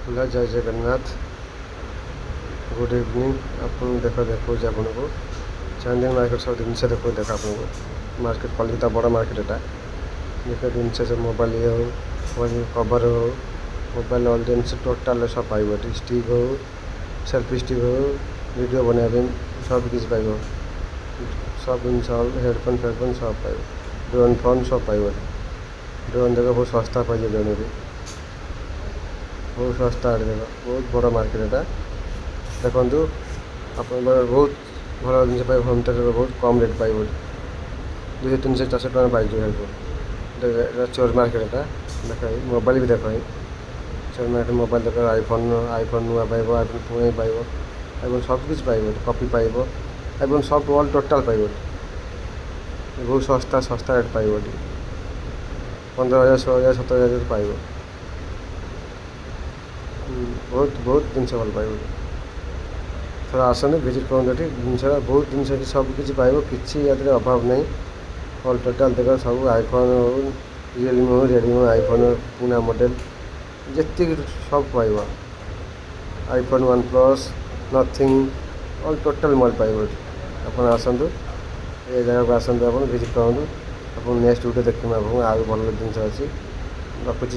ହେଲା ଜୟ Jagannath. Good evening. आपन देखो आपको चांदी मार्केट सब जिन देखो देख आपको मार्केट कलिकता बड़ा मार्केट एटा देख जिन सब मोबाइल हो मोबाइल कवर हो मोबाइल ऑल जिन टोटाल सब पाइब स्टिक हो सेल्फी स्टिक हो वीडियो बनाया सब किसी पाइब सब जिन हेडफोन फेडफोन सब पाइब ड्रोन फोन सब पाइब ड्रोन देख बहुत सस्ता पाइज ड्रोन भी बहुत सस्ता देख बहुत बड़ा मार्केट एटा देखु आप बहुत भल जिन होम थिएटर बहुत कम रेट पाइब 200 300 400 टका पाइज हेल्प चोर मार्केट एटा देख मोबाइल भी देख चोर मार्केट मोबाइल देख आईफोन नुआ पाइब आईफोन पुणे पाइब आईफोन सब किसी पाइब कपी पाइब आईफोन सब ऑल टोटाल पाइब बहुत सस्ता सस्ता रेट पाइब 15,000 16,000 17,000 पाइब बहुत बहुत जिन भल पाइब थोड़ा आसने विजिट कर जिन बहुत जिन सब किसी पाइब किसी अभाव नहीं ऑल टोटाल देख सब आईफोन हो रियलमी हो रेडमी आईफोन पुना मॉडल जी सब पाइब iPhone one plus nothing all total mall पाइब आप आसतु ये जगह को आसतु आप विजिट करूँ आप नेक्स्ट वीडियो देखिए आपको आगे भल जिन अच्छी रखुच्छी।